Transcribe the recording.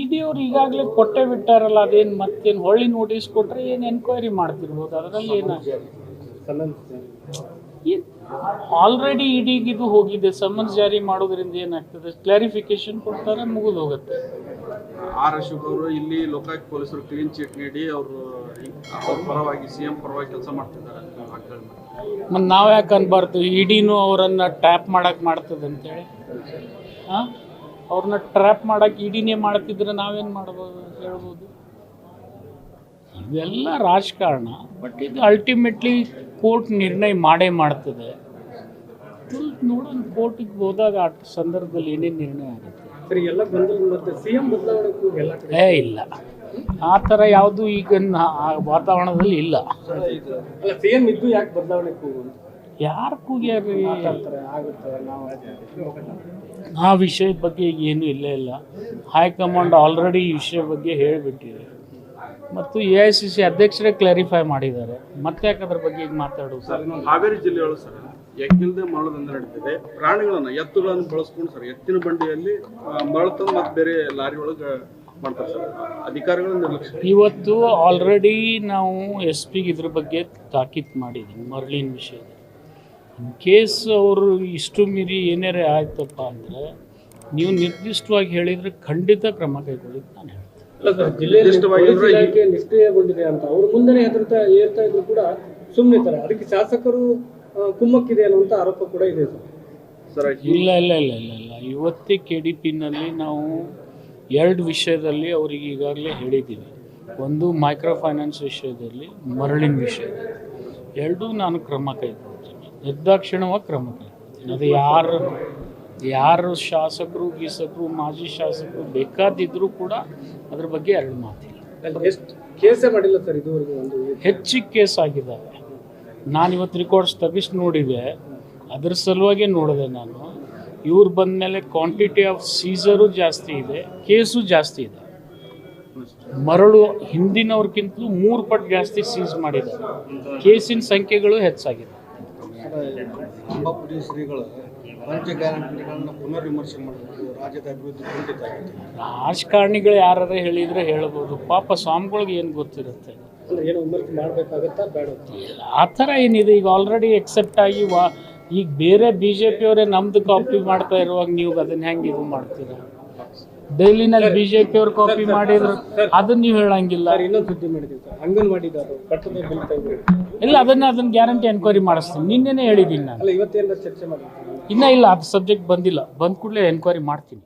ಇಡಿ ಅವ್ರು ಈಗಾಗಲೇ ಕೊಟ್ಟೆ ಬಿಟ್ಟಾರಲ್ಲ, ಅದೇನು ಮತ್ತೇನು ಹೊಳ್ಳಿ ನೋಟಿಸ್ ಕೊಟ್ಟರೆ ಏನು ಎನ್ಕ್ವೈರಿ ಮಾಡ್ತಿರ್ಬೋದು, ಅದರಲ್ಲಿ ಆಲ್ರೆಡಿ ಇಡಿಗಿದು ಹೋಗಿದೆ. ಸಮನ್ಸ್ ಜಾರಿ ಮಾಡೋದ್ರಿಂದ ಏನಾಗ್ತದೆ, ಕ್ಲಾರಿಫಿಕೇಶನ್ ಕೊಡ್ತಾರೆ, ಮುಗಿದು ಹೋಗುತ್ತೆ. ಆರ್ ಅಶೋಕ್ ಅವರು ಇಲ್ಲಿ ಲೋಕಾಯುಕ್ತ ಪೊಲೀಸರು ಕ್ಲೀನ್ ಚಿಟ್ ನೀಡಿ ಅವರು ಅವ್ರ ಪರವಾಗಿ ಸಿಎಂ ಪರವಾಗಿ ಕೆಲಸ ಮಾಡ್ತಿದ್ದಾರೆ. ಮತ್ತು ನಾವು ಯಾಕೆ ಅನ್ಬಾರ್ದು, ಇಡಿನೂ ಅವರನ್ನು ಟ್ರ್ಯಾಪ್ ಮಾಡಕ್ಕೆ ಮಾಡ್ತದೆ ಅಂತೇಳಿ? ಹಾಂ, ಅವ್ರನ್ನ ಟ್ರ್ಯಾಪ್ ಮಾಡಕ್ಕೆ ಇಡಿನೇ ಮಾಡ್ತಿದ್ರೆ ನಾವೇನು ಮಾಡ್ಬೋದು ಹೇಳ್ಬೋದು? ಇವೆಲ್ಲ ರಾಜಕಾರಣ. ಬಟ್ ಇದು ಅಲ್ಟಿಮೇಟ್ಲಿ ಕೋರ್ಟ್ ನಿರ್ಣಯ ಮಾಡೇ ಮಾಡ್ತದೆ. ನೋಡೋಣ, ಕೋರ್ಟಿಗೆ ಹೋದಾಗ ಆ ಸಂದರ್ಭದಲ್ಲಿ ಏನೇನು ನಿರ್ಣಯ ಆಗುತ್ತೆ. ಇಲ್ಲ, ಆ ಥರ ಯಾವುದು ಈಗ ವಾತಾವರಣದಲ್ಲಿ ಇಲ್ಲ. ಯಾರು ಕೂಗ್ಯಾರ್ರಿ? ಆ ವಿಷಯದ ಬಗ್ಗೆ ಈಗ ಏನೂ ಇಲ್ಲೇ ಇಲ್ಲ. ಹೈಕಮಾಂಡ್ ಆಲ್ರೆಡಿ ಈ ವಿಷಯ ಬಗ್ಗೆ ಹೇಳಿಬಿಟ್ಟಿದೆ ಮತ್ತು AICC ಅಧ್ಯಕ್ಷರೇ ಕ್ಲಾರಿಫೈ ಮಾಡಿದ್ದಾರೆ. ಮತ್ತೆ ಯಾಕೆ ಅದ್ರ ಬಗ್ಗೆ ಈಗ ಮಾತಾಡೋದು? ಸರ್, ಹಾವೇರಿ ಜಿಲ್ಲೆಯೊಳಗೆ ಸರ್ ಯಜ್ಞಿಲ್ಲದೆ ಮರಳದಂದ್ರೆ ನಡೀತಿದೆ. ಪ್ರಾಣಿಗಳನ್ನು, ಎತ್ತುಗಳನ್ನು ಬಳಸ್ಕೊಂಡು ಸರ್ ಎತ್ತಿನ ಬಂಡಿಯಲ್ಲಿ ಮರಳು ತಂದು ಮತ್ತೆ ಬೇರೆ ಲಾರಿ ಒಳಗೆ ಮಾಡ್ತಾರೆ ಸರ್. ಅಧಿಕಾರಿಗಳ ನಿರ್ಲಕ್ಷ್ಯ. ಇವತ್ತು ಆಲ್ರೆಡಿ ನಾವು SP ಗೆ ಇದ್ರ ಬಗ್ಗೆ ತಾಕೀತು ಮಾಡಿದ್ದೀವಿ ಮರಳಿನ ವಿಷಯದಲ್ಲಿ. ಇನ್ ಕೇಸ್ ಅವರು ಇಷ್ಟು ಮೀರಿ ಏನಾರೇ ಆಯ್ತಪ್ಪ ಅಂದರೆ ನೀವು ನಿರ್ದಿಷ್ಟವಾಗಿ ಹೇಳಿದರೆ ಖಂಡಿತ ಕ್ರಮ ಕೈಗೊಳ್ಳಿ ನಾನು ಹೇಳ್ತೀನಿ. ನಿಷ್ಕ್ರಿಯಗೊಂಡಿದೆ ಅಂತ ಅವ್ರ ಮುಂದೆ ಹೆದರ್ತಾ ಏರ್ತಾ ಇದ್ರು ಕೂಡ ಸುಮ್ಮನೆ ಅದಕ್ಕೆ ಶಾಸಕರು ಕುಮ್ಮಕ್ಕಿದೆ ಅನ್ನುವಂಥ ಆರೋಪ ಕೂಡ ಇದೆ ಸರ್. ಇಲ್ಲ ಇಲ್ಲ ಇಲ್ಲ ಇಲ್ಲ ಇಲ್ಲ ಇವತ್ತೇ KDPನಲ್ಲಿ ನಾವು 2 ವಿಷಯದಲ್ಲಿ ಅವ್ರಿಗೆ ಈಗಾಗಲೇ ಹೇಳಿದ್ದೀವಿ. ಒಂದು ಮೈಕ್ರೋ ಫೈನಾನ್ಸ್ ವಿಷಯದಲ್ಲಿ, ಮರಳಿನ ವಿಷಯದಲ್ಲಿ, 2 ನಾನು ಕ್ರಮ ಕೈಗೊಳ್ತೀನಿ, ನಿರ್ದಾಕ್ಷಿಣ್ಯವಾಗಿ ಕ್ರಮ ಕೈಗೊಳ್ತೀನಿ. ಅದು ಯಾರು ಶಾಸಕರು ಗೀಸಕರು ಮಾಜಿ ಶಾಸಕರು ಬೇಕಾದಿದ್ರೂ ಕೂಡ ಅದ್ರ ಬಗ್ಗೆ 2 ಮಾತಿಲ್ಲ. ಎಷ್ಟು ಕೇಸೇ ಮಾಡಿಲ್ಲ ಸರ್ ಇದುವರೆಗೂ? ಹೆಚ್ಚಿಗೆ ಕೇಸ್ ಆಗಿದ್ದಾವೆ. ನಾನು ಇವತ್ತು ರೆಕಾರ್ಡ್ಸ್ ತೆಗಿಸಿ ನೋಡಿದೆ, ಅದ್ರ ಸಲುವಾಗಿ ನೋಡಿದೆ ನಾನು. ಇವ್ರು ಬಂದ ಮೇಲೆ ಕ್ವಾಂಟಿಟಿ ಆಫ್ ಸೀಸರು ಜಾಸ್ತಿ ಇದೆ, ಕೇಸು ಜಾಸ್ತಿ ಇದೆ. ಮರಳು ಹಿಂದಿನವ್ರಿಗಿಂತಲೂ 3 ಪಟ್ಟು ಜಾಸ್ತಿ ಸೀಸ್ ಮಾಡಿದ್ದಾರೆ. ಕೇಸಿನ ಸಂಖ್ಯೆಗಳು ಹೆಚ್ಚಾಗಿದೆ. ಅಂಬಾಪುರಿ ಶ್ರೀಗಳು ಪಂಚ ಗ್ಯಾರಂಟಿಗಳನ್ನು ಪುನರ್ವಿಮರ್ಶೆ ಮಾಡಬೇಕು, ರಾಜ್ಯದ ಅಭಿವೃದ್ಧಿ ಖಂಡಿತ ಆಗಿದೆ. ರಾಜಕಾರಣಿಗಳು ಯಾರು ಹೇಳಿದರೆ ಹೇಳ್ಬೋದು, ಪಾಪ ಸ್ವಾಮಿಗಳಿಗೆ ಏನು ಗೊತ್ತಿರುತ್ತೆ. ಮಾಡಬೇಕಾಗತ್ತಾ ಬೇಡ ಆ ಥರ ಏನಿದೆ. ಈಗ ಆಲ್ರೆಡಿ ಎಕ್ಸೆಪ್ಟ್ ಆಗಿ ಈಗ ಬೇರೆ BJP ಅವರೇ ನಮ್ದು ಕಾಪಿ ಮಾಡ್ತಾ ಇರುವಾಗ ನೀವು ಅದನ್ನ ಹೆಂಗೆ ಇದು ಮಾಡ್ತೀರಾ? ಡೆಲ್ಲಿನಲ್ಲಿ BJP ಅವ್ರು ಕಾಪಿ ಮಾಡಿದ್ರು, ಅದನ್ನ ನೀವು ಹೇಳಂಗಿಲ್ಲ. ಇನ್ನೊಂದು ಸುದ್ದಿ ಮಾಡಿದ್ದೀವಿ ಸರ್, ಅಂಗನವಾಡಿದಾರರು ಇಲ್ಲ, ಅದನ್ನ ಗ್ಯಾರಂಟಿ ಎನ್ಕ್ವೈರಿ ಮಾಡಿಸ್ತೀನಿ. ನಿನ್ನೆನೇ ಹೇಳಿದ್ದೀನಿ ನಾನು. ಇವತ್ತೇನಾದ್ರು ಚರ್ಚೆ ಮಾಡಿ ಇನ್ನೂ ಇಲ್ಲ, ಅದು ಸಬ್ಜೆಕ್ಟ್ ಬಂದಿಲ್ಲ. ಬಂದ ಕೂಡಲೇ ಎನ್ಕ್ವೈರಿ ಮಾಡ್ತೀನಿ.